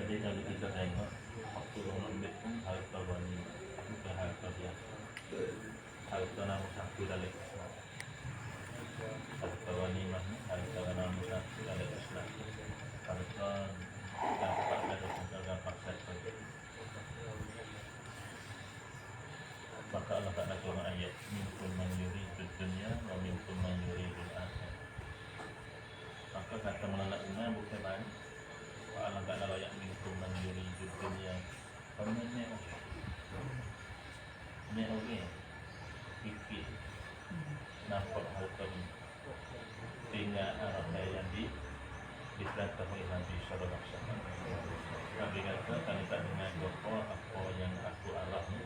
Jadi kalau kita tengok waktu orang ambil pun harta wani bukan harta biasa. Harta nama satu dalam Islam. Harta wani mana? Harta nama satu dalam Islam. Harta dapat ada segala paksa saja. Maka Allah Ta'ala turun ayat minkum man yuridud dunya wa minkum man yuridul akhirah. Maka kata menolak iman bukan banyak. Allah Ta'ala layak minkum man yuridud dunya. Pemanya ni orang fikir nampak harta ini sehingga apa yang diperintah oleh Nabi Sallallahu Alaihi Wasallam. Nabi kata kalau tak dengar apa yang aku arah ni,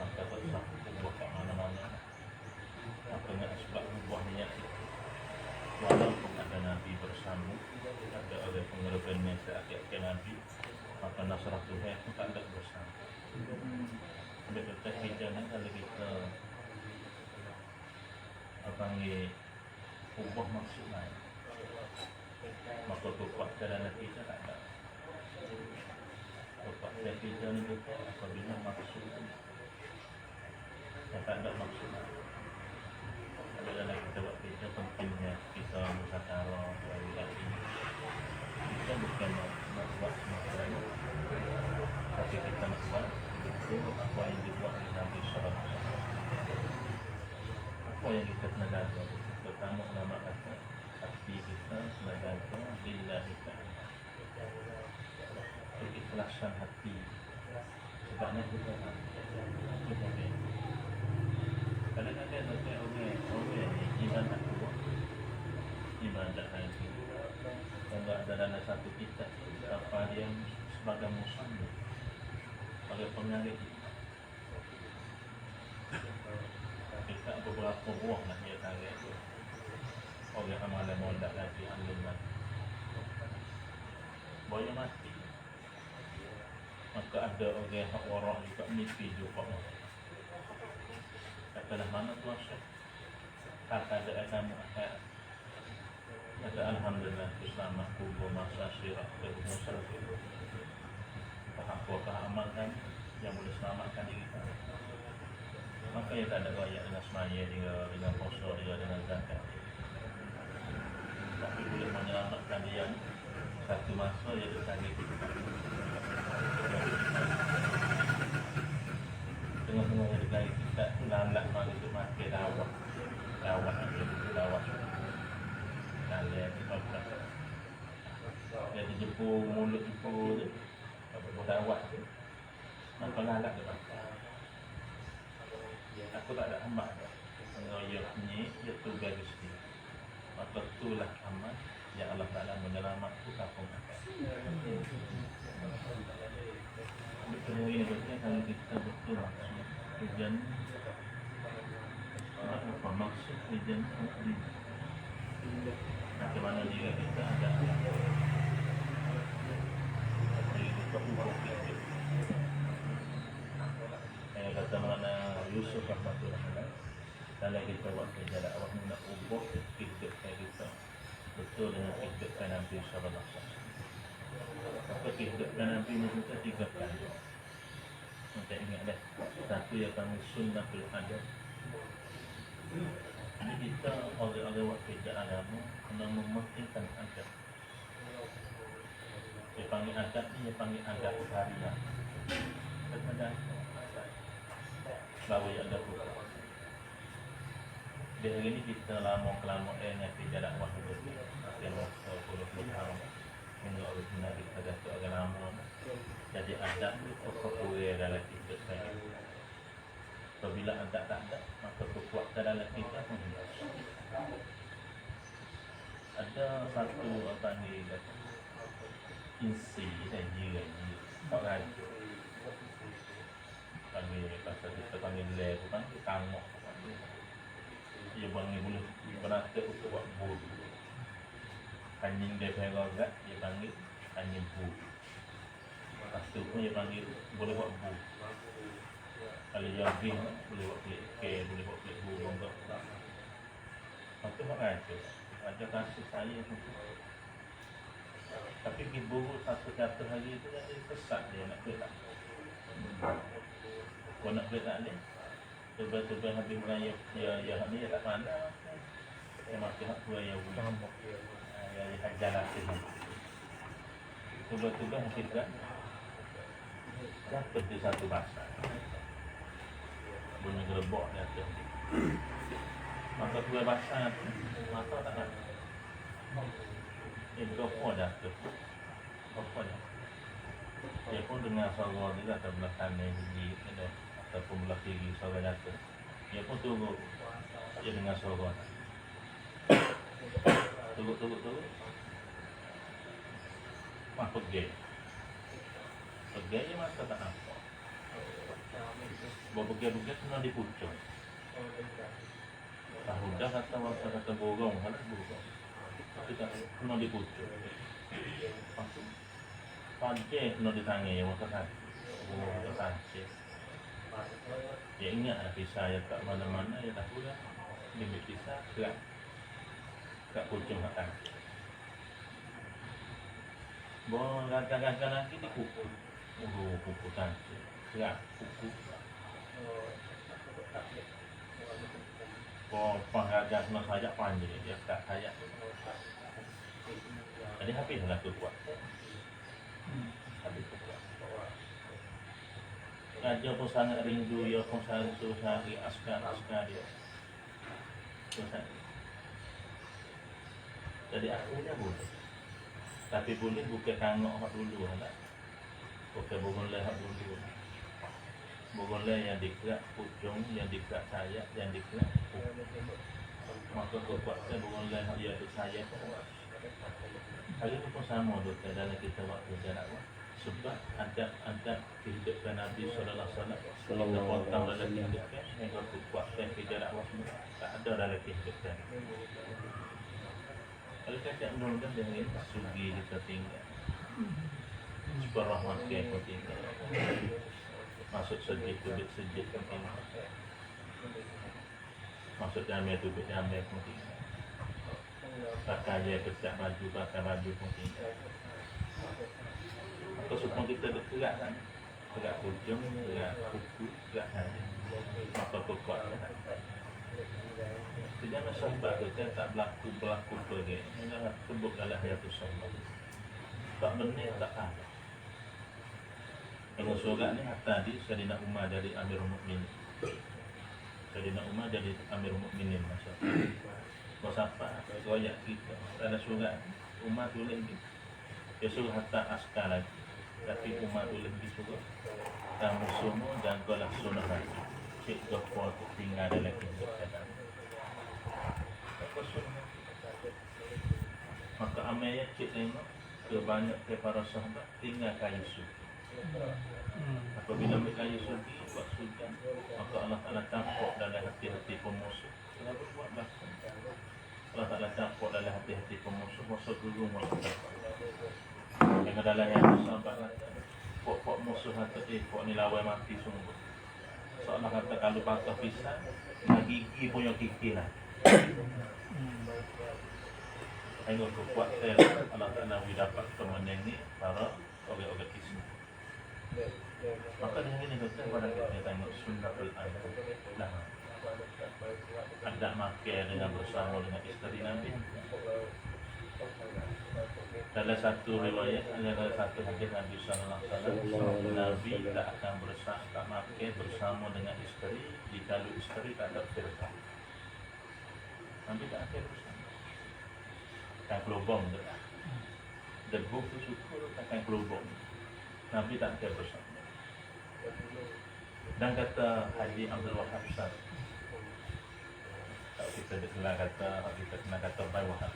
maka tak sah buah kat mana-mana. Apa yang sebab buah niat walaupun ada Nabi bersama, ada orang pengerupan yang seakhir Nabi, maka nasrah Tuhan itu tak ada bersama. Sampai kata kita ni kalau kita panggil ubah maksud lain, maka kekuatan kita tak ada. Kekuatan kita ni juga apabila maksud yang tak ada maksud lain. Adalah kita buat kita pentingnya kita musyawarah dari ini. Kita bukan nak buat semua lain, tapi kita nak buat itu apa yang dibuat oleh Nabi Sallallahu Alaihi Wasallam. Apa yang kita kena jaga? Pertama nama kata hati kita kena jaga lillahi ta'ala. Keikhlasan hati. Sebabnya kita kadang-kadang orang ni ibadat kuat, ibadat haji. Kalau ada dalam satu kitab apa dia sebagai musannaf, sebagai pengarang kita beberapa buah nak dia tarik tu. Orang amalan moldak lagi alunan. Boleh mati. Maka ada orang yang warak juga mimpi juga. Katalah mana tuasa? Kata ada agama akhirat. Kata alhamdulillah selamat kubur masa syirak ke musal. Apakah amalkan yang boleh selamatkan diri kita? Maka ia tak ada rakyat dengan semaya dia, dengan puasa dia, dengan zakat. Tapi boleh menyelamatkan dia satu masa dia tercari tengah-tengah yang dikait kita tu lambat malu tu mati lawak kalian kita berasa dia dijepur mulut jepur tu berdawat tu maka lalak dia aku tak ada amat kalau ia ni ia tu garis dia maka itulah amat yang Allah Ta'ala menyelamatkan kampung akal. Betul ini berarti kalau kita betul tujuan apa maksud tujuan ini bagaimana jika kita ada kita ubah kita saya kata mana Yusuf rahmatullah kalau kita buat kerja dakwah nak ubah hidup kita betul dengan kehidupan Nabi Sallallahu Alaihi Wasallam. Maka kehidupan Nabi ini kita tiga kali. Kita ingat dah. Satu yang kami sunnatul adab. Jadi kita orang-orang buat kerja agama kena mementingkan adab. Dia panggil adab ni, dia panggil adab harian. Kepada baru yang ada pula. Di hari ini kita lama-kelama dengan kerja dakwah itu. Yang 10 tahun hingga original kita dah tu agak lama. Jadi adab itu kekuatan dalam hidup saya. Apabila adab tak ada, maka kekuatan dalam kita pun hilang. Ada satu apa ni insi dan jiran orang panggil pasal kita panggil le bukan tangok. Dia panggil boleh berata untuk buat bulu. Anjing dia perogat, dia panggil anjing bu. Lepas tu pun dia panggil boleh buat bu. Kalau jogging boleh buat klik K, boleh buat klik bu bongkok. Lepas tu buat raja. Raja kasih saya pun. Tapi diburu 100 hari itu kan dia kesat dia nak beli tak. Kau nak beli tak ni? Coba-coba habis meraya ya ni ya tak mana. Yang masih hak tua ya bu. Ya hajar lah sini. Coba-coba kita dapat di satu bahasa. Bunyi gerbok dia tu. Maka dua bahasa tu, maka tak nak. Berapa dah tu? Berapa dah? Dia pun dengar suara dia atau belakang ni ada ataupun belah kiri suara jatuh. Dia pun tunggu. Dia dengar suara. Tunggu. Mah pergi. Pergi je masa tak nampak. Bawa pergi kena dipucuk. Tahu dah kata borong, mana borong. Tapi tak kena dipucuk. Pancing kena ditangi, masa kaki. Masa pancing. Ya ingat lah kisah yang tak mana-mana, ya tahu dah. Dia kisah, kat pucuk kat kaki. Bawa gagak-gagak lagi dikukur. Kukur pancing. Kerak, kukur. Pengajar kena sajak panjang dia tak sajak. Jadi habislah tu kuat. Habis tu kuat. Raja pun sangat rindu, dia pun sangat cari askar dia. Jadi akhirnya boleh. Tapi boleh bukan tangok hak dulu lah. Bukan boleh hak dulu. Boleh yang dikerak pucung, yang dikerak sayap, yang dikerak maka kekuatan boleh dia tu sayap. Hari itu pun sama doktor dalam kita waktu dakwah. Sebab adab kehidupan Nabi sallallahu alaihi wasallam kita potong dalam kehidupan yang kekuatan kita dakwah semua tak ada dalam kehidupan. Kalau kita menurunkan dengan sugi kita tinggal. Supaya rahmat kita tinggal. Masuk sejid penting. Masuk jamia tu jamia penting. Pakai je pakai baju penting. Maka semua kita bergerak kan. Gerak hujung, gerak kuku, gerak hari. Maka kuat kan. Jangan sahabat kita tak berlaku pergi. Jangan sebut dalam hayatus sahabat. Tak benar tak ada. Kalau surga ni tadi Sayyidina Umar dari Amirul Mukminin. Sayyidina Umar dari Amirul Mukminin masyaallah. Bos apa? Royak kita. Ada surga Umar tulis ni. Dia suruh hatta askar lagi. Tapi Umar tulis di surga. Kamu semua jagalah sunnah lagi. Cik doktor tinggal dalam kehidupan. Maka amalnya cik tengok kebanyak para sahabat tinggal kayu suci. Apabila mereka suci buat suci, maka Allah Ta'ala campur dalam hati-hati pemusuh. Kenapa buat bahkan? Allah Ta'ala campur dalam hati-hati pemusuh. Musuh dulu, musuh dapat. Yang dalam yang sahabat kata, pok musuh hati pok ni lawan mati sungguh. Seolah kata kalau patah pisang, nak gigi punya gigi lah. Tengok kekuatan Allah Ta'ala dapat kemenang ni para orang-orang kisah. Maka dengan ini kita pada kita tengok sunnatul adab. Nah, adab makan dengan bersama dengan isteri Nabi. Dalam satu riwayat, dalam satu hadis Nabi sallallahu alaihi wasallam, Nabi tak akan tak makan bersama dengan isteri jika isteri tak ada firqah. Nabi tak akan bersama. Tak kelubung tu. Debu tu syukur takkan kelubung. Nabi tak akan bersama. Dan kata Haji Abdul Wahab Ustaz, kalau kita kena kata Abdul Wahab,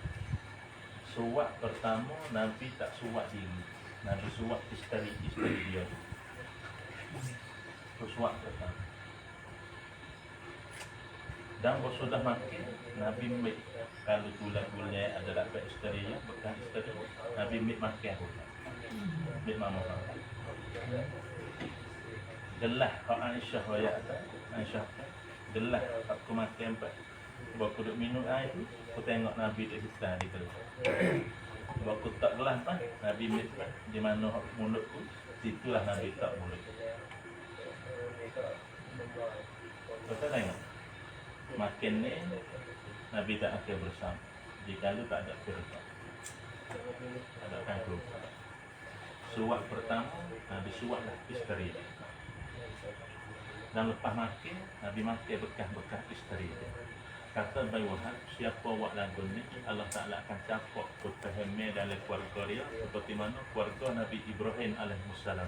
suat pertama Nabi tak suat diri, Nabi suat isteri dia. Itu suat pertama. Dan kalau sudah makin Nabi ambil, kalau tulang-tulangnya ada dapat isterinya, bekas isteri, Nabi ambil makan pula. Ambil mama. Gelah kalau Aisyah royak Aisyah gelah aku makan empat. Bawa aku duduk minum air tu, aku tengok Nabi di kita di kelas. Waktu tak gelah kan, Nabi misbah di mana mulutku, situlah Nabi tak mulut. Betul tengok, makin ni Nabi tak akan bersama. Jika lu tak ada firqa, ada kangkung. Suat pertama, Nabi suatlah isteri. Dan lepas makin, Nabi makin bekas-bekas isteri. Kata Bayi Wahab, siapa buat lagu ni, Allah Ta'ala akan capok kefahami dalam keluarga dia seperti mana keluarga Nabi Ibrahim alaihissalam.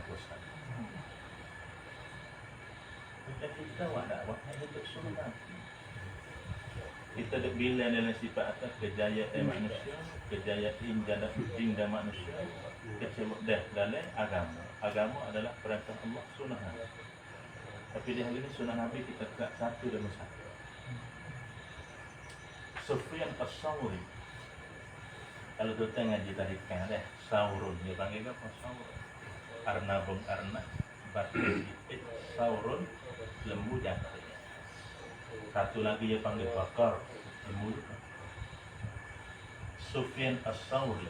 Kita buat dakwah yang hidup sunnah. Kita duk bila dalam sifat atas kejayaan manusia, kejayaan jin dan manusia, kecebut dah dalam agama. Agama adalah perintah Allah, sunnah. Tapi di hari ini sunnah Nabi kita tak satu demi satu. Sufyan as-Sawri, kalau kita ngaji tarikan deh, Saurun dia panggil apa? Saurun. Arnabung arnab, batu sipit, Saurun, lembu jantan. Satu lagi dia panggil bakar, lembu. Sufyan as-Sawri,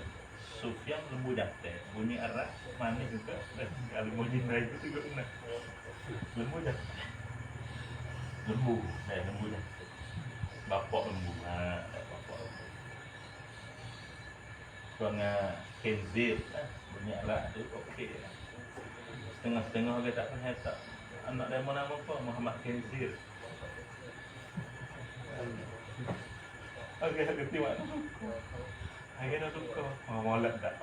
Sufyan lembu jantan. Bunyi Arab manis juga. Kalau bunyi Melayu itu juga benar. Lembu jantan. Lembu, lembu jantan. Bapak lembu, bapak lembu. Soalnya kenzir, bunyi Arab tu okey. Setengah-setengah orang tak pernah tak. Anak dia nama apa? Muhammad Kenzir. Okey, aku tengok. Hari nak tukar. Molek tak?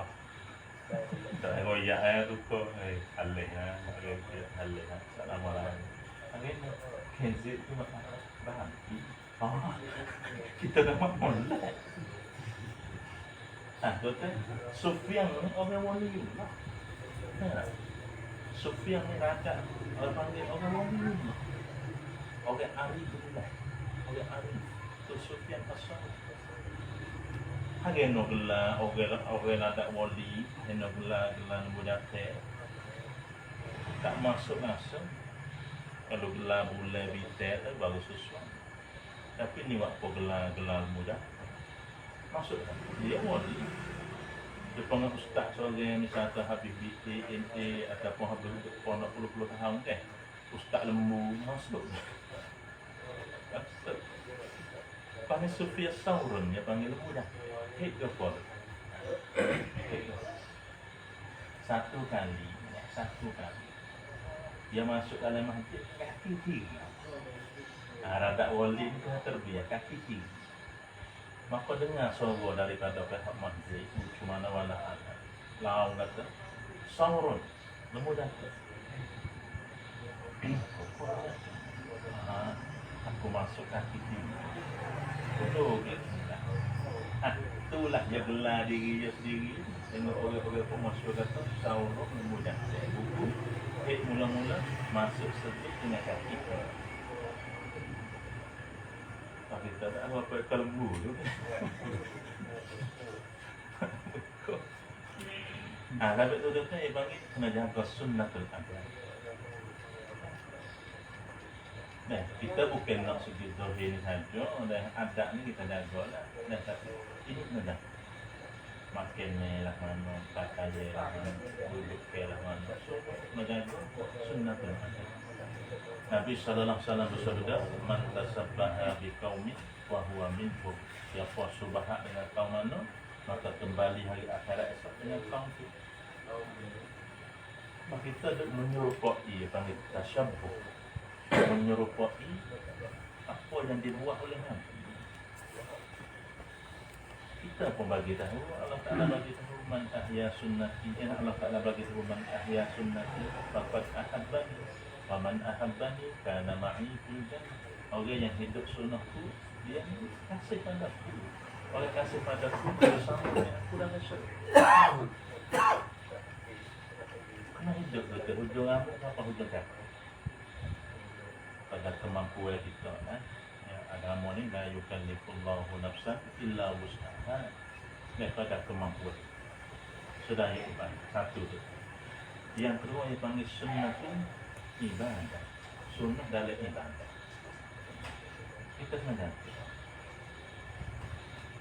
Tak ngoyak tukar. Halih halih. Tak lama lah. Hari nak Kenzir tu bahan. Kita dah mak molek. Tuan-tuan, Sufyan ni orang wali lah. Sufyan ni raja, orang panggil orang wali lah. Orang arif lah. Orang arif. Tu Sufyan as-Sawri. Hari nak gelar orang ada wali, nak gelar mudathir. Tak masuk langsung. Kalau gelar bulan bitar baru sesuatu. Tapi ni waktu gelar muda masuk dia wali. Dia panggil ustaz seorang misalnya habis BTNA ataupun habis pondok puluh-puluh tahun kan. Ustaz lembu masuk. Panggil Sufyan Saurun dia panggil lembu dah. Hit ke apa? Satu kali dia masuk dalam masjid kaki tinggi. Rada wali itu terbiak kaki tinggi. Maka dengar suara daripada pihak masjid cuma wala ada. Laung kata Saurun lembu datang. Aku masuk kaki tinggi. Betul ke? Itulah dia gelar diri dia sendiri. Tengok orang-orang pun masuk kata Saurun lembu datang. Buku mula-mula masuk sebut dengan kaki. Tapi tak ada apa kalbu tu. Tapi tu dia panggil kena jaga sunnatul adab. Nah, kita bukan nak segi zahir ni saja, dan adab ni kita jagalah. Nah, tapi ini kena makin lah mana pakai lah duduk ke lah mana menjaga sunnatul adab. Nabi sallallahu alaihi wasallam bersabda, "Man tasabbaha bi qaumin wa huwa minhum." Siapa subahat dengan kaum mana, maka kembali hari akhirat esok dengan kaum itu. Maka kita ada menyerupai, panggil tasyabbuh, menyerupai apa yang dibuat oleh Nabi. Kita pun bagi tahu, Allah Ta'ala bagi tahu man ahya sunnati. Allah Ta'ala bagi tahu man ahya sunnati faqad ahabbani wa man ahabbani kana ma'i fil jannah. Orang yang hidup sunnahku, dia kasih padaku. Orang kasih padaku bersama dengan aku dalam syurga. Kena hidup ke hujung apa hujung kata? Pada kemampuan kita, agama ni la yukallifullahu nafsan illa wus'aha. Pada kemampuan. Sudah yang satu tu. Yang kedua yang panggil sunnatul ibadah. Sunnah dalam ibadah. Kita senang.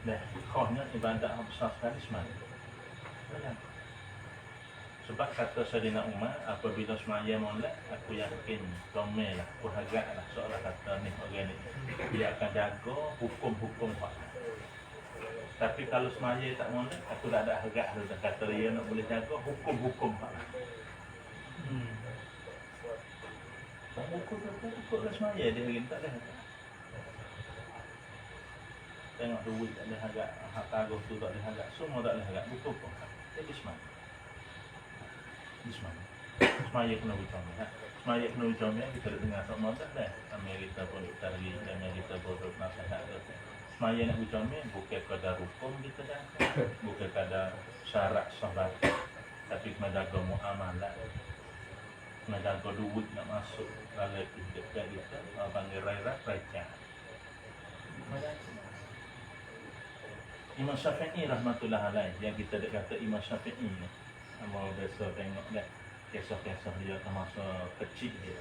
Dah, khawnya ibadah besar sekali semata. Sebab kata Sayyidina Umar, apabila semaya molek, aku yakin comel lah, aku harap lah seolah kata ni orang ni dia akan jaga hukum-hukum hak. Tapi kalau semaya tak molek, aku tak ada harap dah kata dia nak boleh jaga hukum-hukum hak. Buku lah semaya dia lagi tak ada. Tengok duit tak ada harap, hak taruh tu tak ada harap, semua tak ada harap, buku pun jadi semaya. Semaya kena bercomel. Semaya kena bercomel, kita dengar sama tak dah. Amerika pun tadi, Amerika pun nasihat. Semaya nak bercomel bukan kadar hukum kita dah, bukan kadar syarat sahabat, tapi kena jaga muamalah, kena jaga duit nak masuk dalam hidup kita, panggil rakyat raja. Imam Syafi'i rahmatullah alaih, yang kita kata Imam Syafi'i ni, Amal biasa tengok dah kisah-kisah dia masa kecil dia.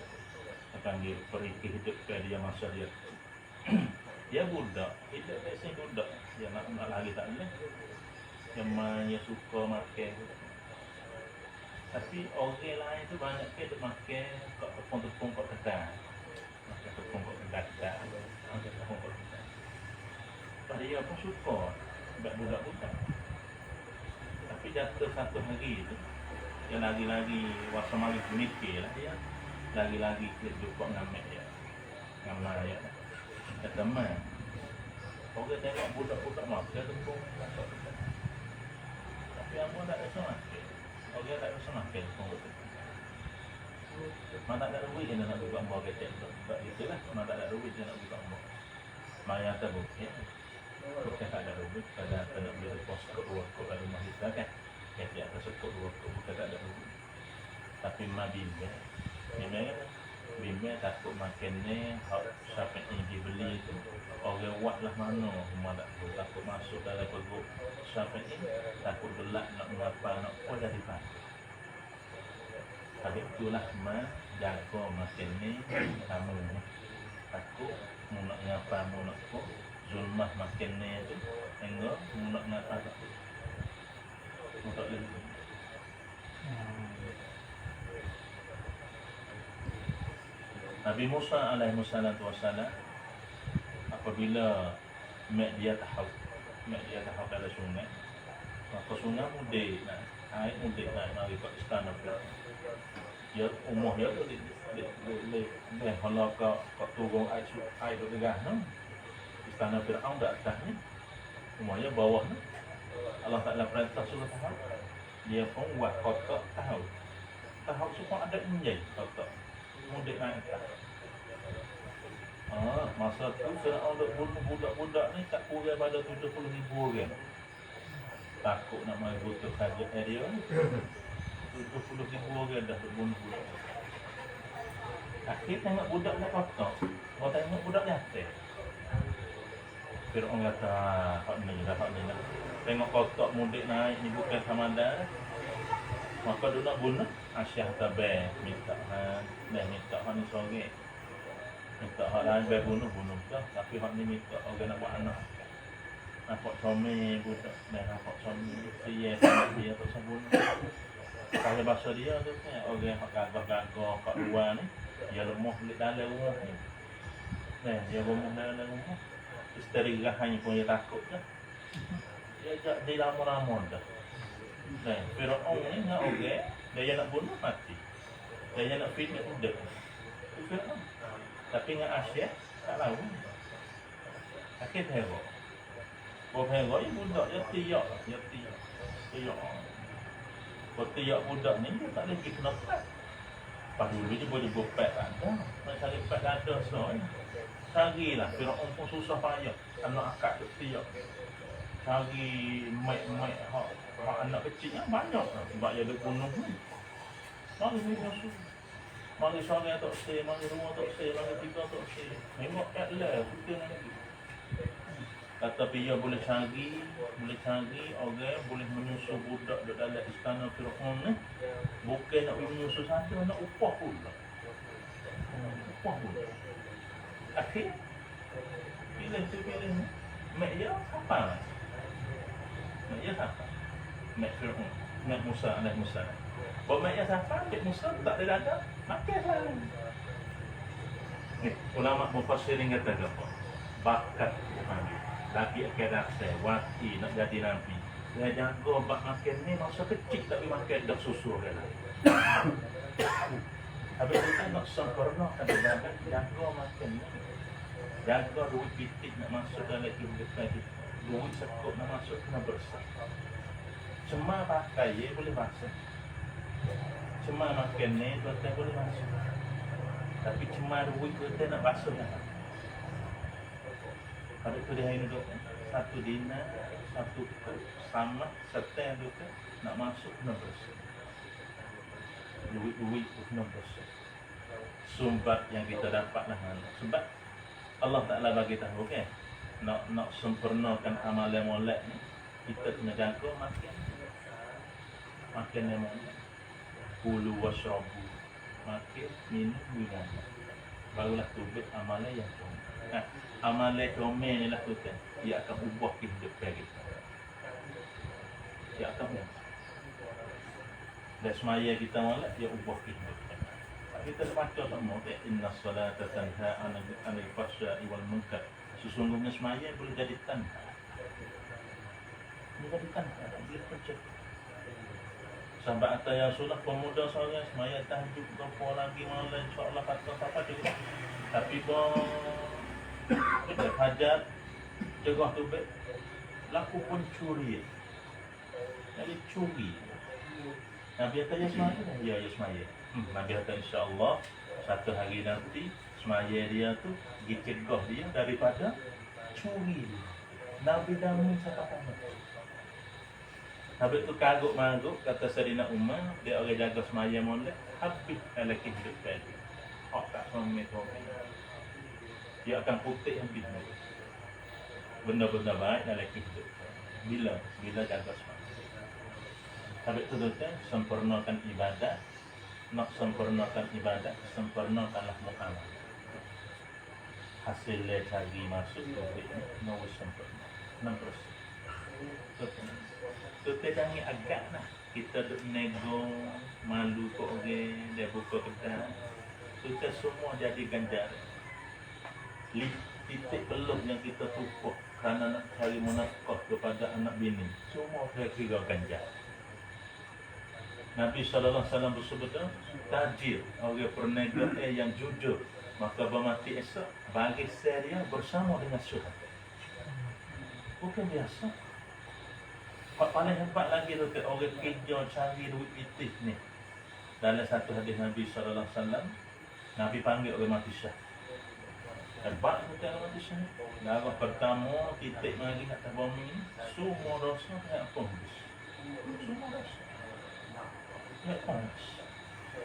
Panggil perikih hidup dia masa dia dia budak, hidup biasa budak. Dia nak lagi tak boleh. Dia suka makan. Tapi orang lain tu banyak ke duk makan kat tepung-tepung kat kedai. Makan tepung kat kedai. Makan tepung kat kedai. Pada dia pun suka buat budak-budak. Tapi jatuh satu hari tu, dia lagi-lagi wasa mari mikir lah dia. Lagi-lagi dia jumpa ngamek dia. Ngamak dia. Dia teman. Orang tengok budak-budak makan tepung masuk kita. Tapi apa tak rasa makan. Orang tak rasa makan tepung kita. Mana tak ada duit dia nak buka buah kecek tu. Sebab itulah, mana tak ada duit dia nak buka buah. Maya tak bukit. Bukan tak ada duit, kadang nak beli pos ke rumah kita kan. Kecek atas sekut bukan tak ada duit. Tapi mak bimbing takut makan ni, siapa yang dibeli tu orang buat lah mana, rumah tak tahu, takut masuk dalam perut siapa ni, takut gelak nak mengapa nak apa dah dipakai. Tapi itulah jaga makan ni kamu ni, takut mu nak ngapa mu nak apa, zulmah makan ni tu enggak mu nak ngapa tak mu tak boleh. Nabi Musa alaihi wassalam apabila mak dia tahu dalam sungai, maka sungai mudik nak air mudik nak mari ke istana Firaun. Dia umur dia tu dia kalau ke turun air tu degah no. Istana Firaun dak atas ni. Umurnya bawah ni. Allah Taala perintah suruh tahu. Dia pun buat kotak tahu. Tahu semua ada injil kotak. Mudik naik atas. Masa tu Firaun duk bunuh budak-budak ni tak kurang pada 70,000 orang. Takut nak mari butuh hajat dia ni. 70,000 orang dah duk bunuh budak. Akhir tengok budak nak kotak. Kau tengok budak jatuh. Firaun kata, hak ni lah. Tengok kotak mudik naik ni bukan samada. Maka dia nak bunuh. Asyah tabah minta ni sorang. Minta hak lain bunuh dah. Tapi hak ni minta orang nak buat anak. Nampak comel budak. Nampak comel. Dia tak usah bunuh. Kalau bahasa dia tu kan, orang hak gagah-gagah kat luar ni, dia lemah dalam rumah ni. Dia lemah dalam rumah. Isteri rahanya pun dia takut dah. Dia ajak dia lama-lama dah. Firaun ni nak orang, dia nak bunuh mati. Dia nak fitnah budak. Firaun. Tapi dengan Asyik, tak tahu. Akhir teruk. Kalau teruk, dia budak, dia tiak. Kalau tiak budak ni, dia tak boleh pergi kena pet. Lepas dulu dia boleh buat pet tak ada. Nak cari pet tak ada semua. Carilah, Firaun pun susah payah. Anak akak tu tiak. Cari mek-mek hak anak kecil yang banyak. Sebab dia ada bunuh ni. Mari ni musuh. Mari seorang tak say, mari dua tak say, mari tiga tak say. Memang kat lah, kita nanti. Kata dia boleh cari orang boleh menyusuh budak di dalam istana Firaun ni. Bukan nak menyusuh saja, nak upah pula. Upah pula. Akhir, pilih. Mak dia apa? Mek Fir'aun, Mek Musa, Mek Musa. Bawa Mek siapa? Mek Musa tak ada dada, makan lah. Ni, ulama mufassirin kata apa? Bakat Nabi. Lagi akhirat saya, wati nak jadi Nabi. Saya jaga bak makan ni masa kecil tapi makan dah susu kan. Habis kita nak sempurna kadang-kadang jaga makan ni. Jaga duit pitik nak masuk dalam kehidupan kita. Duit sekut nak masuk kena bersah. Cuma pakai ye boleh masuk. Cuma makan ni tuan-tuan boleh masuk. Tapi cuma duit tuan nak basuh lah. Ada tu dia ini tu satu dinar, satu sama setel tu nak masuk kena bersih. Duit kena bersih. Sumbat yang kita dapat lah. Sebab Allah Ta'ala bagi tahu kan, nak sempurnakan amalan molek ni, kita kena jaga makan. Makan yang molek. Kulu wasyrabu. Makan, minum. Barulah tubik amalan yang comel. Amalan comel ni lah tu kan, dia akan ubah kehidupan kita. Dia akan ubah. Dan semaya kita molek, dia ubah kehidupan. Kita baca semua inna salata tanha anil fahsya'i wal munkar. Sesungguhnya semaya boleh jadi tanha. Boleh jadi tanha, boleh pencegah. Sampai atas ya Rasulullah pemuda seorang semaya tahajud berapa lagi malam insya-Allah kata apa juga. Tapi hajat jegah tu laku pencuri. Jadi curi. Nabi kata ya semaya, ya semaya. Nabi kata insya-Allah satu hari nanti semaya dia tu dicegah dia daripada curi. Nabi dah mencatatkan. Habis tu kaguk-maguk kata Sayyidina Umar, dia orang jaga semaya molek, habis lelaki hidup tadi. Tak suami tu. Dia akan putih habis. Benda-benda baik lelaki hidup. Bila jaga semaya. Habis tu sempurnakan ibadat. Nak sempurnakan ibadat, sempurnakanlah muamalah. Hasilnya cari masuk ke no sempurna. 6%. Kita jangan agak lah. Kita duk nego, malu ke orang, dia buka kedai. Kita semua jadi ganjaran. Titik belum yang kita tumpuk kerana nak cari menafkah kepada anak bini. Semua saya kira ganjaran. Nabi SAW bersabda, tajir orang perniaga yang jujur, maka bermati esok bagi saya bersama dengan syuhada. Bukan biasa. Paling hebat lagi tu orang kerja cari duit pitih ni. Dalam satu hadis Nabi SAW, Nabi panggil orang mati syah. Hebat tu orang mati syah. Darah pertama titik lagi atas bumi ni, semua dosa tak habis. Semua dosa. Tak habis.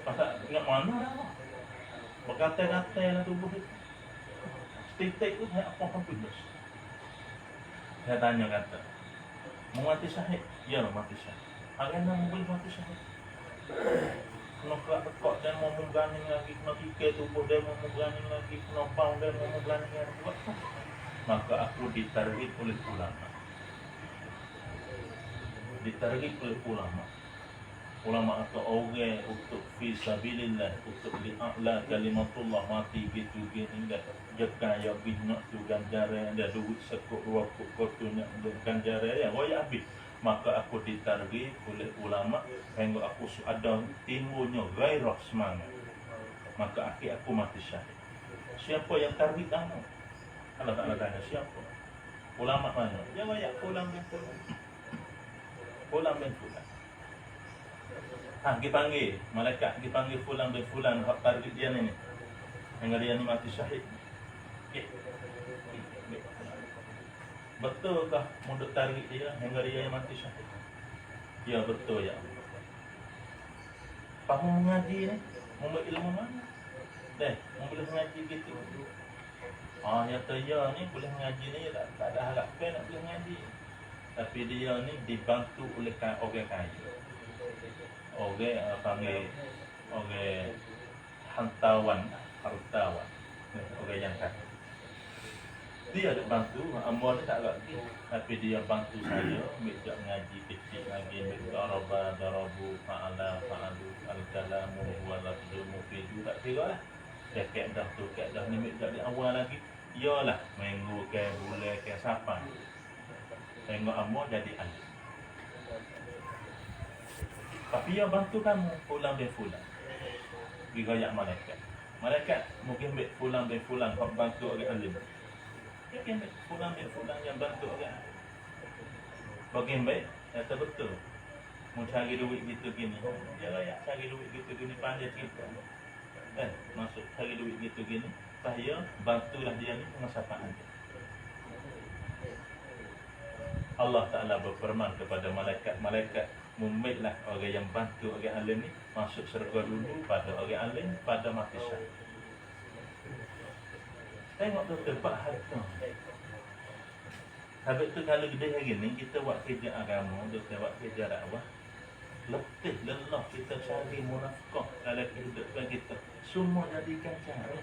Pasal ingat mana dah. Berkata-kata lah tubuh itu. Titik tu tak habis. Saya tanya kata, mau mati syahid? Ya, mati syahid. Agaknya boleh mati syahid. Kena kelak tekak dan mau berani lagi, kena fikir tubuh dia mau berani lagi, kena bau dia mau berani lagi. Buat apa? Maka aku ditarget oleh ulama. Ditarget oleh ulama. Ulama atau orang untuk fi sabilillah, untuk li'a'la kalimatullah, mati gitu-gitu dah. Jika ya bina tu ganjaran dia duit sekut dua kotunya ganjaran yang royak habis. Maka aku ditarget oleh ulama hingga aku ada timbulnya gairah semangat. Maka akhir aku mati syahid. Siapa yang target kamu? Allah Ta'ala tanya siapa? Ulama mana? Ya royak pulang bin pulang. Pulang bin pulang. Dipanggil malaikat, dipanggil fulan bin fulan hak target dia ni. Hingga dia ni mati syahid. Betulkah mudah target dia hingga dia mati syahid? Ya betul ya. Kamu mengaji ni, mau ilmu mana? Mau boleh mengaji gitu. Nyata ya ni boleh mengaji ni tak ada harapan nak boleh mengaji. Tapi dia ni dibantu oleh orang kaya. Orang panggil orang hartawan, orang yang kaya. Dia ada bantu, amor dia tak lagi. Tapi dia bantu saya, ambil ngaji kecil lagi, ambil darabu, fa'alu, al-kalamu, wal-lafzu, mufidu, tak kira lah. Dia kaedah tu, kaedah ni, ambil di awal lagi. Ialah, minggu ke, bulan ke, siapa. Tengok amor jadi alim. Tapi dia bantu kamu, pulang dan pulang. Dirayak malaikat. Malaikat mungkin ambil pulang dan pulang, bantu orang alim. Dia kan fulan yang bantu orang. Bagian baik, kata betul. Mau cari duit gitu gini. Dia layak cari duit gitu gini, pandai kita. Masuk cari duit gitu gini. Saya bantulah dia ni pengesapaan dia. Allah Ta'ala berfirman kepada malaikat mumitlah orang yang bantu orang alim ni masuk syurga dulu pada orang alim pada mati syahid. Tengok tu tebak harta. Habis tu kalau gede hari ni kita buat kerja agama, kita buat kerja dakwah, letih lelah kita cari munafkah dalam kehidupan kita. Semua jadikan cara.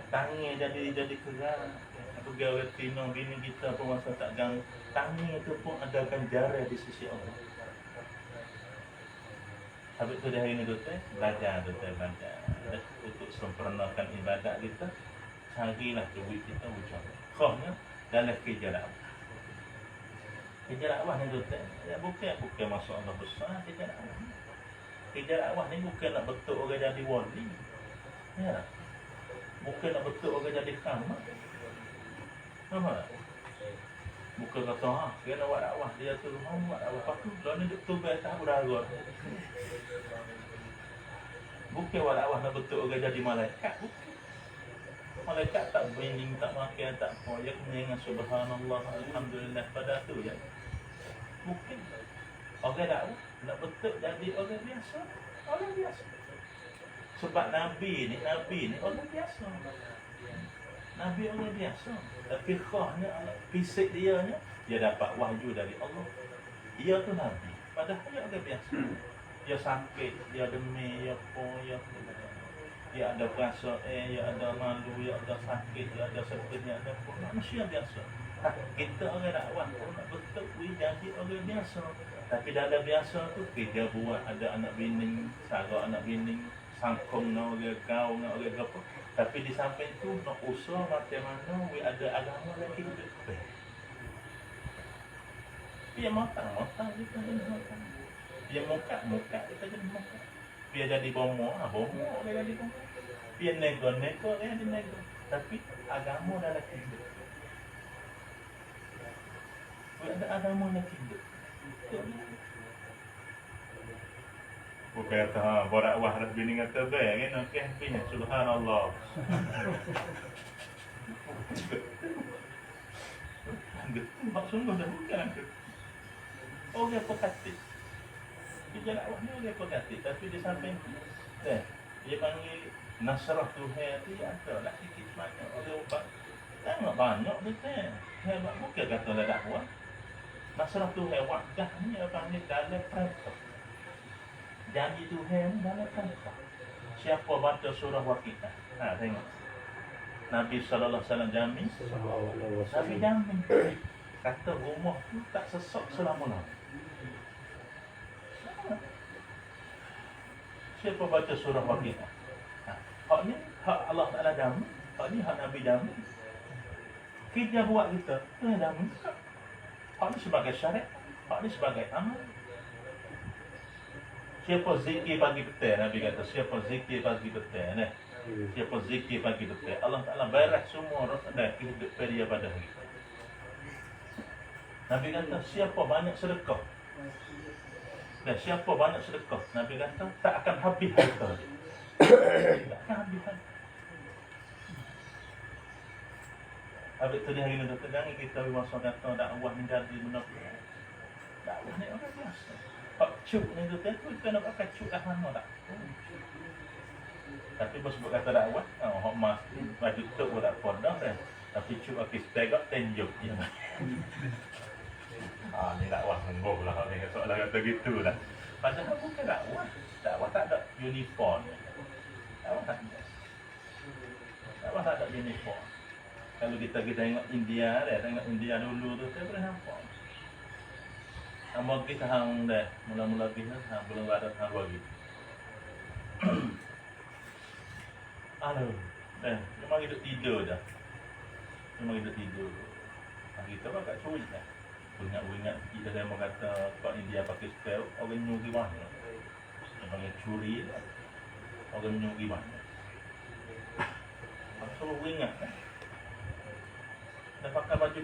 Tangi jadi keras. Aku gawe tino bini kita puasa tak gang. Tangi itu pun ada ganjaran di sisi Allah. Habis tu hari ni belajar untuk sempurnakan ibadat kita, carilah duit kita ucap. Khahnya dalam kerja dakwah. Kerja dakwah ni bukan masuk Allah besar kerja dakwah. Kerja dakwah ni bukan nak betul orang jadi wali. Ya. Bukan nak betul orang jadi khamat. Nampak? Bukan kata, kena buat dakwah, dia tu mau buat dakwah. Lepas tu, dia ni duduk tugas tak beragot. Bukan buat dakwah nak betul orang jadi malaikat. Bukan. Malaikat tak binding, tak makan, tak apa. Ya kena dengan subhanallah, alhamdulillah pada tu je. Bukan. Orang dakwah nak betul jadi orang biasa. Orang biasa. Sebab Nabi ni orang biasa. Nabi orang biasa. Tapi khahnya, fisik dia dapat wahyu dari Allah. Dia tu Nabi. Padahal dia orang biasa. Dia sakit, dia demam, dia ada perasaan, dia ada malu, dia ada sakit, dia ada sedih, dia ada apa. Manusia biasa. Kita orang dakwah pun nak betul jadi orang biasa. Tapi dalam biasa tu, kita buat ada anak bini, sarang anak bini, sangkong nak orang kau, nak orang apa. Tapi di samping tu nak usaha macam mana ada agama lagi hidup. Dia makan kita jadi makan. Dia muka kita jadi muka. Dia jadi bomo dia jadi bomo. Dia nego dia jadi nego. Tapi agama dalam hidup. Ada agama lagi hidup. Bukan kata borak wah dah bini kata baik kan okey punya subhanallah. Maksudnya dah bukan. Orang pekati. Dia dakwah ni orang pekati tapi di samping tu dia panggil nasrah Tuhan tu ada lah sikit banyak orang ubat. Tengok banyak betul. Hebat bukan kata dah dakwah. Nasrah Tuhan wadah ni dia panggil dalam perintah. Janji Tuhan dalam kata. Siapa baca surah Waqiah? Tengok. Nabi SAW jamin. Nabi jamin. Kata rumah tu tak sesak selama-lamanya. Siapa baca surah Waqiah? Hak ni hak Allah Ta'ala jamin. Hak ni hak Nabi jamin. Kita buat kita. Jamin. Hak ni sebagai syariat. Hak ni sebagai amal. Siapa zikir pagi petang, Nabi kata, siapa zikir pagi petang, siapa zikir pagi petang, Allah Ta'ala balas semua rosadah kehidupan dia pada hari. Nabi kata, siapa banyak sedekah, dan siapa banyak sedekah, Nabi kata, tak akan habis harta dia. Tak akan habis harta. Habis tu dia hari ni, jangan kita masa kata dakwah ni jadi benar-benar. Dakwah ni orang biasa. Pak cuk ni tu kita nak pakai cuk dah mana tak? Tapi bos sebut kata dakwah, hok mas baju tu pun tak podang dah. Tapi cuk akis tegak tenjuk je. Ni dakwah sungguh lah ni soalan kata gitu lah. Padahal bukan dakwah. Dakwah tak ada uniform. Dakwah tak ada uniform. Kalau kita tengok India deh, tengok India dulu tu, saya boleh nampak. Sama kita hang deh, mula-mula kita hang belum ada hang bagi. Aduh, memang hidup tidur dah. Memang hidup tidur. Kita agak sulit dah. Ingat kita yang kata Pak India Pakistan, orang nyuri mana? Memang curi lah. Orang nyuri mana? Masuk ingat kan? Dah pakai baju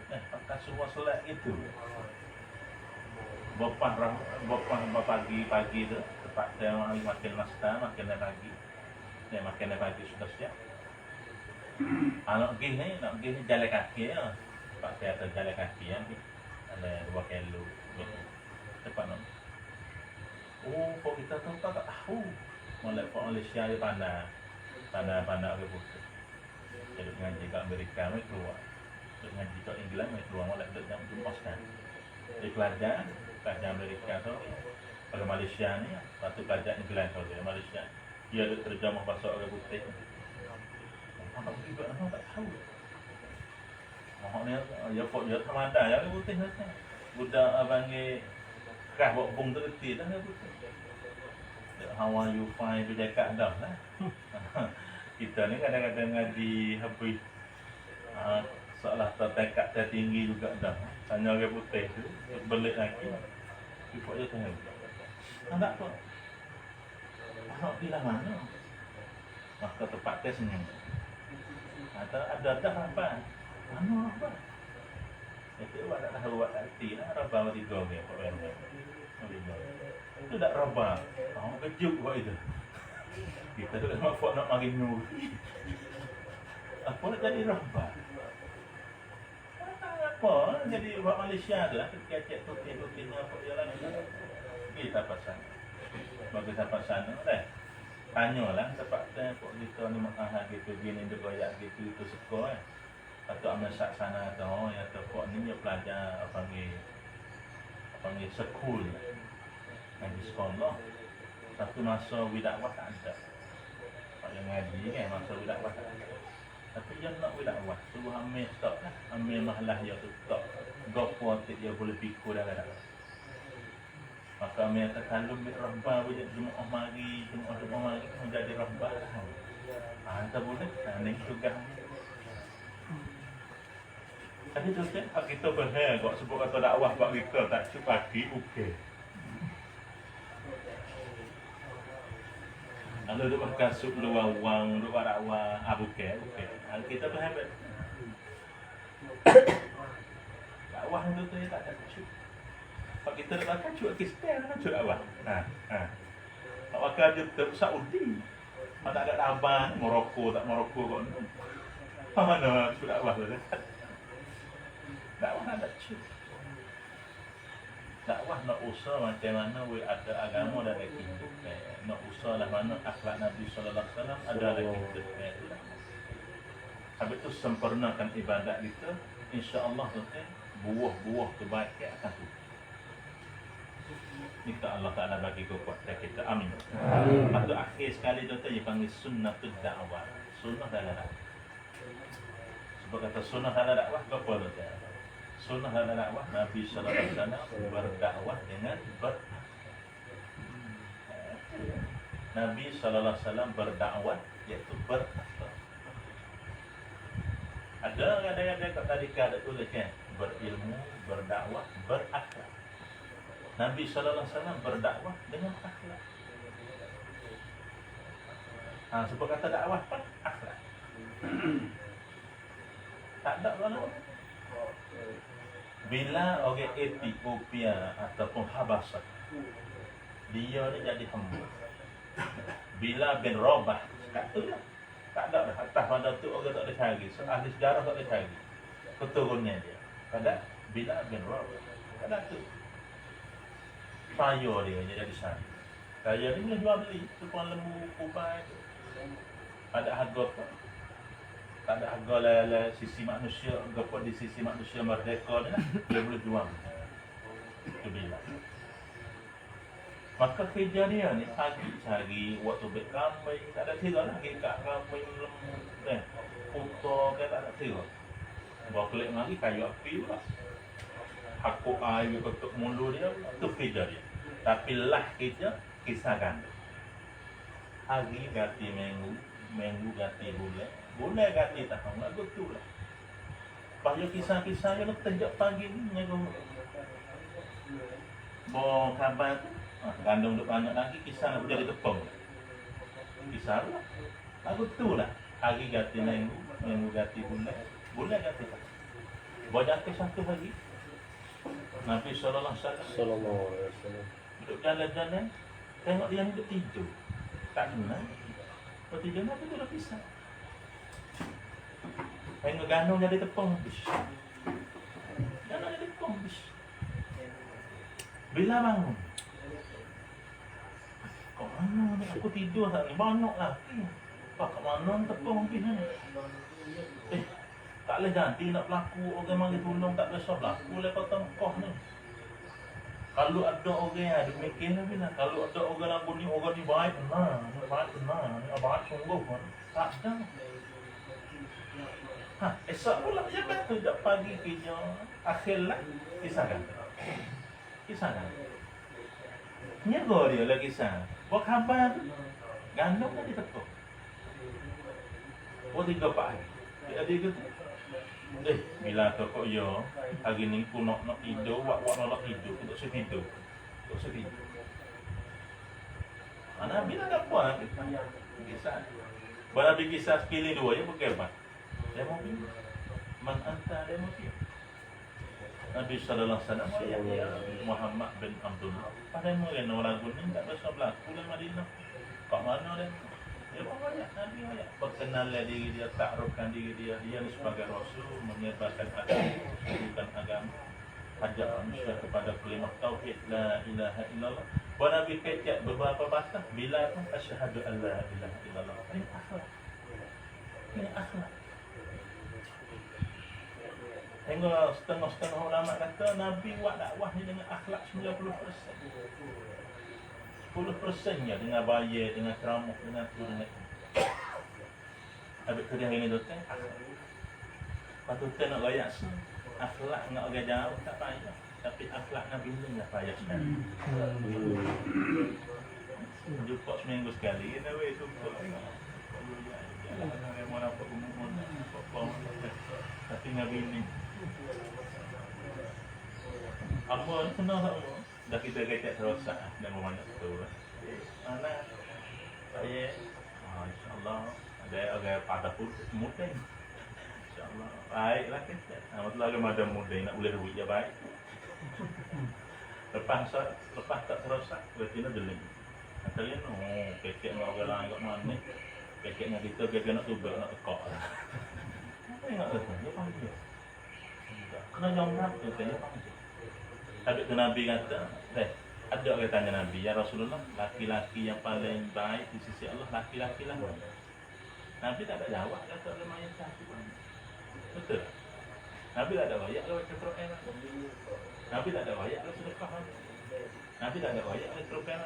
pakai semua selek gitu. Bopah pagi tu, tempat dia makan nasta, makan pagi. Dia makan pagi sudah siap. Nak pergi jalan kaki ya. Tempat saya ada jalan kaki ya. Ada 2 kilo. Tempat nak. Oh, kok kita tu tak tahu. Malaysia dia pandai ke putih. Jadi ngaji kat Amerika mai keluar. Jadi ngaji kat England mai keluar molek dek nak jumpa. Di pelajar Amerika tu pada Malaysia ni, satu pelajar England tu dia Malaysia. Dia ada terjemah bahasa orang putih. Apa juga tak tahu. Ni dia pun dia thamada ya orang putih tu. Budak abangi kerah bawa bung tu reti dah orang putih. How are you fine tu dekat dah lah. Kita ni kadang-kadang ngaji habis seolah terdekat tertinggi juga dah. Tanya orang putih tu, belik lagi. Ikut je tanya. Tak apa. Nak pergi lah mana? Maka tempat test ni. Ada dah apa? Mana apa? Itu awak tak tahu, awak tak kerti lah. Rabah mati dua ni, Pak Wen. Itu tak rabah. Kejut buat itu. Kita tu nak makin nyuri. Apa nak jadi rabah? Apa? Jadi buat Malaysia tu lah. Kecek tukin-tukinnya apa dia lagi. Kita pasang. Bagi sampai sana dah. Tanyalah tempat pok kita ni mahal gitu gini dia goyak gitu itu sekolah. Atau amal sana tu ya pok ni dia pelajar panggil sekul. Ngaji sekolah. Satu masa widakwah tak ada. Pak yang ngaji kan masa widakwah tak ada. Tapi dia nak widakwah. Suruh ambil stop lah. Ambil mahalah dia tu stop. Gopo dia boleh pikul dah dah. Maka kami kata kalau rabah boleh Jumaat mari menjadi rabah. Tak boleh. Ini juga. Tadi tu kan kita berhal kok sebut kata dakwah buat kita tak cukup pagi okey. Kalau dia berkasut luar wang, luar dakwah okey. Kita berhal. Dakwah itu tu tak ada cukup. Pak kita nak makan cuak Pakistan kan cuak awak. Nak makan je Saudi. Tak ada Abang, Morocco tak Morocco kau ni. Mana cuak awak tu? Dakwah ada cuak. Dakwah nak usaha macam mana ada agama dan ada kehidupan. Nak usaha lah mana akhlak Nabi sallallahu alaihi wasallam ada kehidupan. Habis tu sempurnakan ibadat kita, insya-Allah tu buah-buah kebaikan akan tu. Minta Allah Ta'ala bagi kekuatan kita. Amin. Atau akhir sekali tu dia panggil sunnatul da'wah. Sunnah dalam dakwah. Sebab kata sunnah dalam dakwah, apa tu? Sunnah dalam dakwah, Nabi sallallahu alaihi wasallam berdakwah dengan Nabi sallallahu alaihi wasallam berdakwah iaitu berakhlak. Ada kadang-kadang kat tadika ada tuliskan berilmu, berdakwah, berakhlak. Nabi sallallahu alaihi wasallam berdakwah dengan akhlak. Sebab kata dakwah pun akhlak. Tak ada mana. Bila orang Ethiopia ataupun Habasah dia ni jadi hamba. Bila bin Rabah kata tak ada dah atas pada tu orang tak ada cari. Ahli sejarah tak ada cari. Keturunnya dia. Pada bila bin Rabah. Pada tu saya dia jadi sana. Saya ni jual beli tuan lembu kubai tu. Ada harga apa? Tak ada harga lah sisi manusia, gapo di sisi manusia merdeka ni lah. Dia boleh jual. Itu bila. Maka kerja dia ni pagi cari waktu baik ramai, tak ada tira lagi kat ramai lem untuk kan tak ada tira. Bawa pelik lagi kayu api pula. Hakuk air ketuk mulu dia, tu kerja dia. Tapi lah kerja kisah ganda. Hari ganti minggu, minggu ganti bulan, bulan ganti tahun, lagu tu lah. Pasal kisah-kisah yang terjak pagi ni, yang bawa kabar tu, gandum untuk banyak lagi, kisah nak jadi tepung. Kisah lah. Lagu tu lah. Hari ganti minggu, minggu ganti bulan, bulan ganti tahun. Bawa jatuh satu hari. Nabi Sallallahu Alaihi Wasallam duduk jalan-jalan, tengok dia duduk tidur. Tak kenal. Kalau tidur Nabi tu dah pisah. Tengok gandum jadi tepung habis. Gandum jadi tepung habis. Bila bangun? Kau mana ni? Aku tidur saat ni. Banyak lah. Pak, kat mana tepung habis ni? Tak boleh ganti nak berlaku orang mari tolong tak biasa berlaku lepas tengkah ni. Kalau ada orang yang ada mikir lah bila. Kalau ada orang lagu ni orang ni baik benar, ni baik benar, ni baik sungguh kan. Tak ada. Esok pula je betul tak pagi kerja akhirlah kisahkan. Kisahkan. Nyago dia lagi kisah. Buat khabar tu. Gandum kan ditekuk. Oh 3 hari. Dia ada gitu. Bila tu kok yo hari ni ku nak tidur, wak nak tidur, untuk setidur. Untuk setidur. Mana bila tak puas kisah. Bila pergi kisah sekali dua je bukan apa. Dia mau pergi. Man anta dia mau pergi. Nabi sallallahu alaihi wasallam ya Muhammad bin Abdullah. Pada mula orang kuning tak biasa berlaku dalam Madinah. Kat mana dia? Dia banyak Nabi banyak perkenalan diri dia, takrufkan diri dia ni sebagai rasul, menyebarkan agama, menyebarkan agama, ajak manusia kepada kalimah tauhid la ilaha illallah. Wa Nabi kecek beberapa bahasa bila pun asyhadu an la ilaha illallah. Ini akhlak. Ini akhlak. Tengok setengah-setengah ulama kata Nabi buat dakwah ni dengan akhlak 90%. 10%-nya dengan bayar, dengan ceramah, dengan tu, dengan itu. Habis tu dia hari ni tu akhlak. Lepas tu nak rayak akhlak nak orang jauh tak payah. Tapi akhlak Nabi ni lah payah sekali. Jumpa seminggu sekali, kena weh jumpa. Memang nampak umum, tapi Nabi ni apa ni senang tak apa? Dah kita kecek terosak dan berbanyak tu. Mana saya insya-Allah ada orang pada pun mudah. Insya-Allah baiklah kita. Betul agak ada mudah nak boleh duit je baik. Lepas tak terosak berarti nak deling. Kalian kecek dengan orang lain kat mana? Keceknya kita dia nak tubak nak tekak. Tengok tu dia panggil. Kena jawab tu dia panggil. Habis tu Nabi kata, ada orang tanya Nabi, ya Rasulullah, laki-laki yang paling baik di sisi Allah, laki-laki lah. Nabi tak ada jawab, kata lumayan satu. Betul? Nabi tak ada wayak lewat Quran. Nabi tak ada wayak lewat sedekah. Nabi tak ada wayak lewat Quran.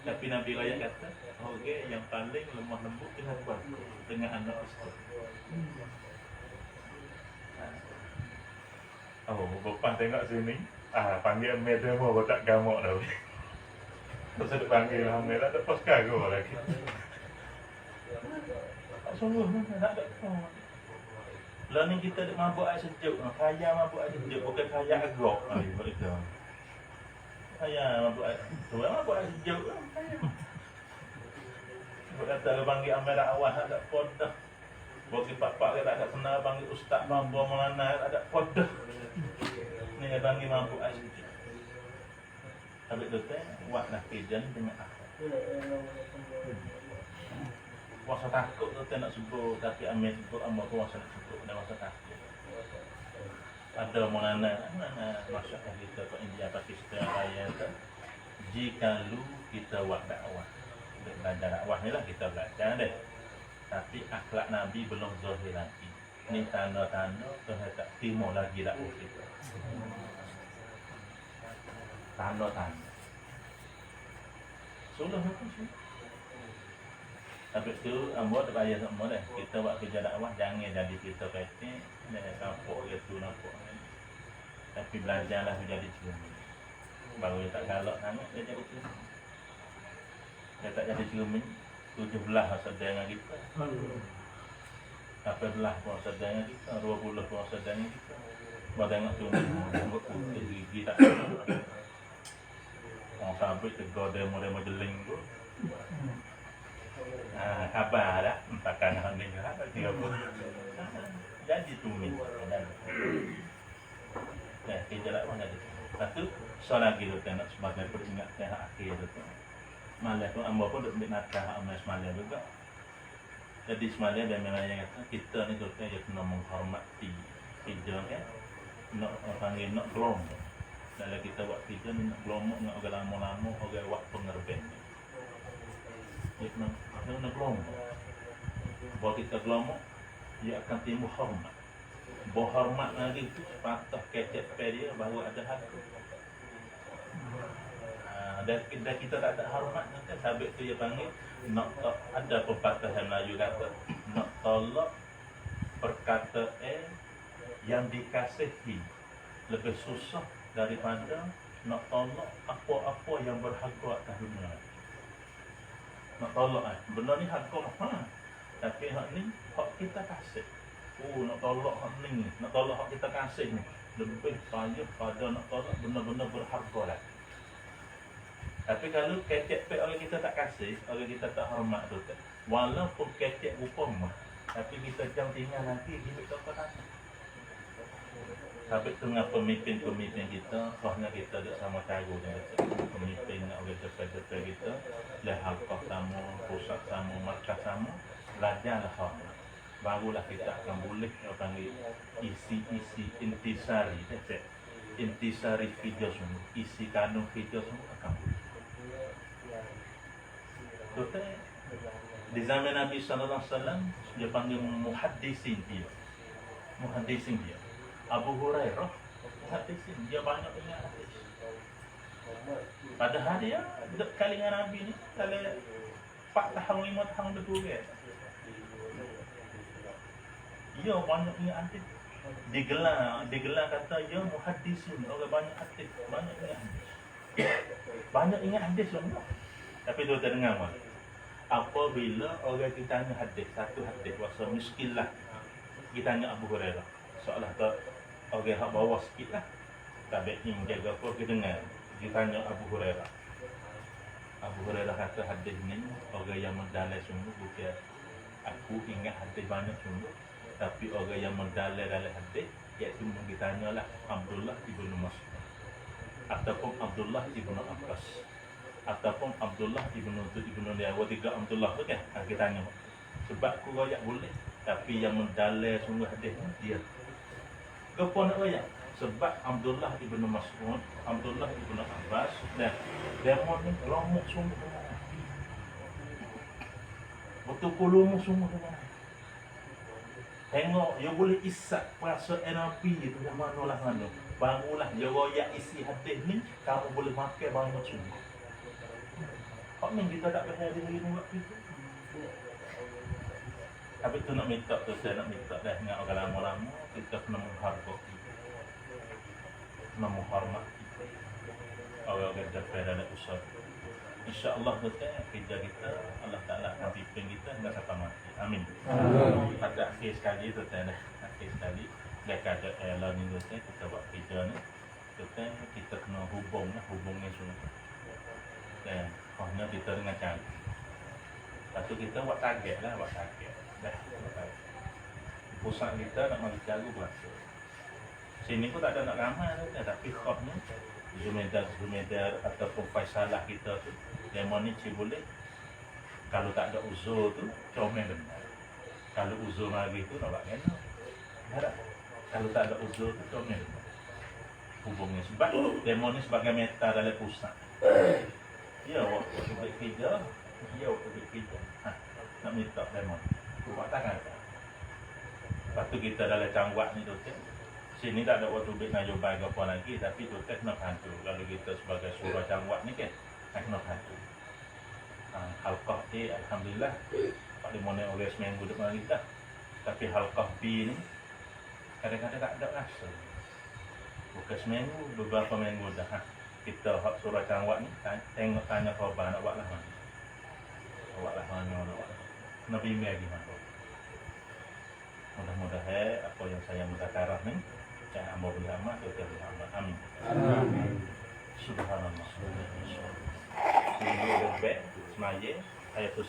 Tapi Nabi wayak kata, orang yang paling lemah lembut dengan keluarga, dengan anak isteri. Oh, bapak tengok sini. Panggil Amir tu pun tak gamuk dah. Terus ada panggil Amir tak ada pos kargo lagi. Tak sungguh tak ada. Lah ni kita ada mabuk air sejuk. Kaya mabuk air sejuk bukan kaya agrok. Betul. Kaya mabuk air. Tu mabuk air sejuk. Buat kata kalau panggil Amir dah awal tak ada podah. Bagi pak-pak dia tak ada kenal panggil ustaz mampu melana tak ada podah. Ni bagi mampu asyik. Habis tu buatlah kerjaan dengan akhlak. Puasa takut tu nak sebut tapi ambil sebut amat puasa nak sebut dan puasa takut. Ada mana masyarakat kita ke India, Pakistan, raya tu. Jikalau kita buat dakwah, belajar dakwah ni lah kita belajar deh. Tapi akhlak Nabi belum zahir lagi. Ni tanda-tanda Tuhan tak timur lagi dakwah kita. Tanda-tanda. Sudah apa sih? Habis tu ambo tak payah semua dah. Kita buat kerja dakwah jangan jadi kita kata dah kapok gitu nampak. Tapi belajarlah menjadi cermin. Baru dia tak galak sangat dia jadi cermin. Dia tak jadi cermin 17 masa dengan kita. Apa belah puasa dengan kita, 20 puasa dengan kita. Baru tengok cermin, tengok putih gigi tak ada. Orang sabit tegur demo jeling tu. Khabar dah, takkan nak dengar apa dia pun. Jadi tumin. Kerja dakwah jadi. Satu, soal lagi tu nak sebagai peringatan akhir tu. Malah tu ambo pun duk ambil nakah amal semalam juga. Jadi semalam dia memang yang kata kita ni tu kan kena menghormati kerja kan. Nak panggil nak glom. Kalau kita buat kerja ni nak glom nak orang lama-lama orang buat pengerbet. Dia kena glom. Bahawa kita glom dia akan timbul hormat. Berhormat lagi tu patah kecek dia bahawa ada hak. Dan kita tak ada hormat nanti sabit tu dia panggil nak ada pepatah Melayu kata nak tolak perkataan yang dikasihi lebih susah daripada nak tolak apa-apa yang berharga atas dunia. Nak tolak benda ni harga mahal tapi hak ni hak kita kasih. Nak tolak hak ni, nak tolak hak kita kasih ni lebih payah pada nak tolak benda-benda berharga lah. Tapi kalau kecek pek orang kita tak kasih, orang kita tak hormat tu tak. Walaupun kecek rupa mah, tapi kita jangan tinggal nanti hidup tempat tanah. Tapi tengah pemimpin-pemimpin kita, rohnya kita ada sama caru dia pemimpin orang cepat-cepat kita, dah halqah sama, pusat sama, markas sama, belajarlah hormat. Barulah kita akan boleh panggil isi-isi intisari, intisari video semua, isi kanun video semua akan boleh. Betul. Di zaman Nabi sallallahu alaihi wasallam dia panggil muhaddisin dia. Muhaddisin dia. Abu Hurairah muhaddisin dia banyak ingat hadis. Padahal dia kali dengan Nabi ni kalau 4 tahun 5 tahun betul. Dia banyak ingat hadis. Digelar kata dia muhaddisin, orang banyak hadis, banyak ingat hadis. Banyak ingat hadis semua. Tapi dia tak dengar mana. Apabila orang kita tanya hadis, satu hadis, wasa miskin lah. Kita tanya Abu Hurairah. Seolah tak orang hak bawah sikit lah. Tak ni menjaga apa, kita dengar. Kita tanya Abu Hurairah. Abu Hurairah kata hadis ni, orang yang mendalai sungguh bukan aku ingat hadis banyak sungguh. Tapi orang yang mendalai dalam hadis, iaitu kita tanya lah Abdullah ibn Mas'ud. Ataupun Abdullah ibn Abbas. Ataupun Abdullah ibn Diawah, 3 Abdullah tu kan kita tanya sebab aku royak boleh tapi yang mendalai sungguh hadis dia kenapa nak royak sebab Abdullah ibn Mas'ud, Abdullah ibn Abbas dan demon ni lomok sungguh dengan Nabi betul kulumuk sungguh dengan Nabi tengok dia boleh isap perasaan Nabi tu yang mana barulah dia royak isi hadis ni kamu boleh makan banyak sungguh. Kok ni kita tak boleh hari ni buat itu. Tapi tu nak minta tu saya nak minta dah dengan orang lama-lama kita kena menghargai. Kena menghormati. Orang-orang dapat dalam usaha. InsyaAllah betul kerja kita Allah Ta'ala akan pimpin kita hingga sampai mati. Amin. Pada akhir sekali tu dah akhir sekali dah ada learning tu kita buat kerja ni. Kita kena hubungnya semua. Dan hanya kita dengan cara. Lepas tu kita buat target lah, buat target. Dah, pusat kita nak bagi cara berasa. Sini pun tak ada nak ramai tu, tapi khafnya Zumedar ataupun Faisalah kita tu, demo ni cik boleh. Kalau tak ada uzur tu, comel benar. Kalau uzur lagi tu, nak buat kena. Harap. Kalau tak ada uzur tu, comel benar. Hubungnya sebab demo ni sebagai meta dalam pusat. Ya, waktu buat kerja, dia waktu buat kerja. Nak minta demo. Buat tangan. Lepas tu kita dalam cangguat ni tu, sini tak ada waktu buat najobai ke apa lagi, tapi tu kena bantu. Kalau kita sebagai surah cangguat ni kan, kena bantu. Halqah A alhamdulillah Pak Limone oleh seminggu depan kita. Tapi halqah B ni kadang-kadang tak ada rasa. Bukan seminggu, beberapa minggu dah. Kita hak surah cangwat ni tengok tanya korban nak buat lah mana. Awak lah mana nak buat. Nabi lagi mana. Mudah-mudahan apa yang saya mudzakarah ni jangan amal bil amal atau bil amal. Amin. Amin. Subhanallah. Ini lebih semaya ayat tu